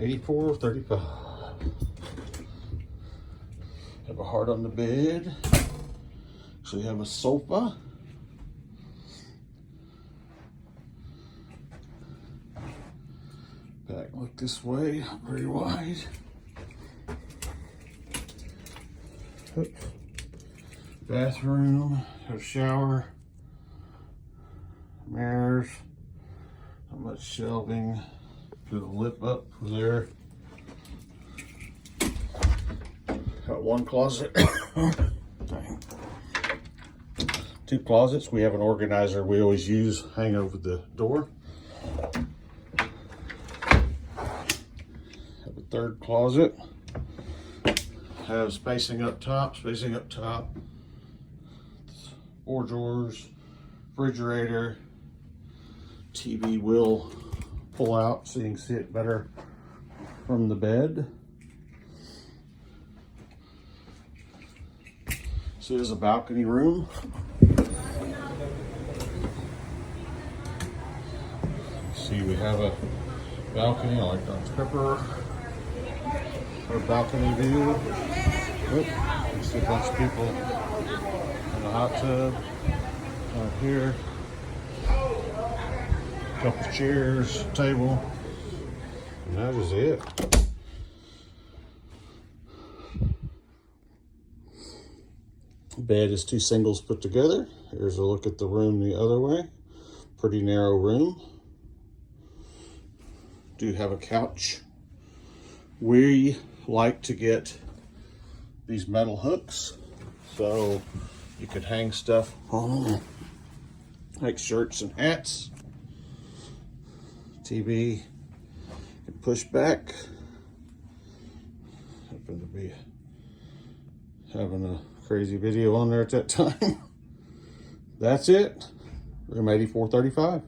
$84.35. Have a heart on the bed. So you have a sofa. Back look this way, not very wide. Bathroom, have a shower, mirrors, not much shelving. Do the lip up there. Got one closet. Two closets. We have an organizer we always use, hang over the door. Have a third closet. Have spacing up top, 4 drawers, refrigerator, TV will pull out so you can see it better from the bed. So there's a balcony room. See, we have a balcony. I like that pepper. Our balcony view. Oop, you see a bunch of people in the hot tub out here. A couple chairs, table, and that is it. Bed is 2 singles put together. Here's a look at the room the other way. Pretty narrow room. Do have a couch. We like to get these metal hooks so you could hang stuff on them, like shirts and hats. TV can push back. Happen to be having a crazy video on there at that time. That's it. Room 8435.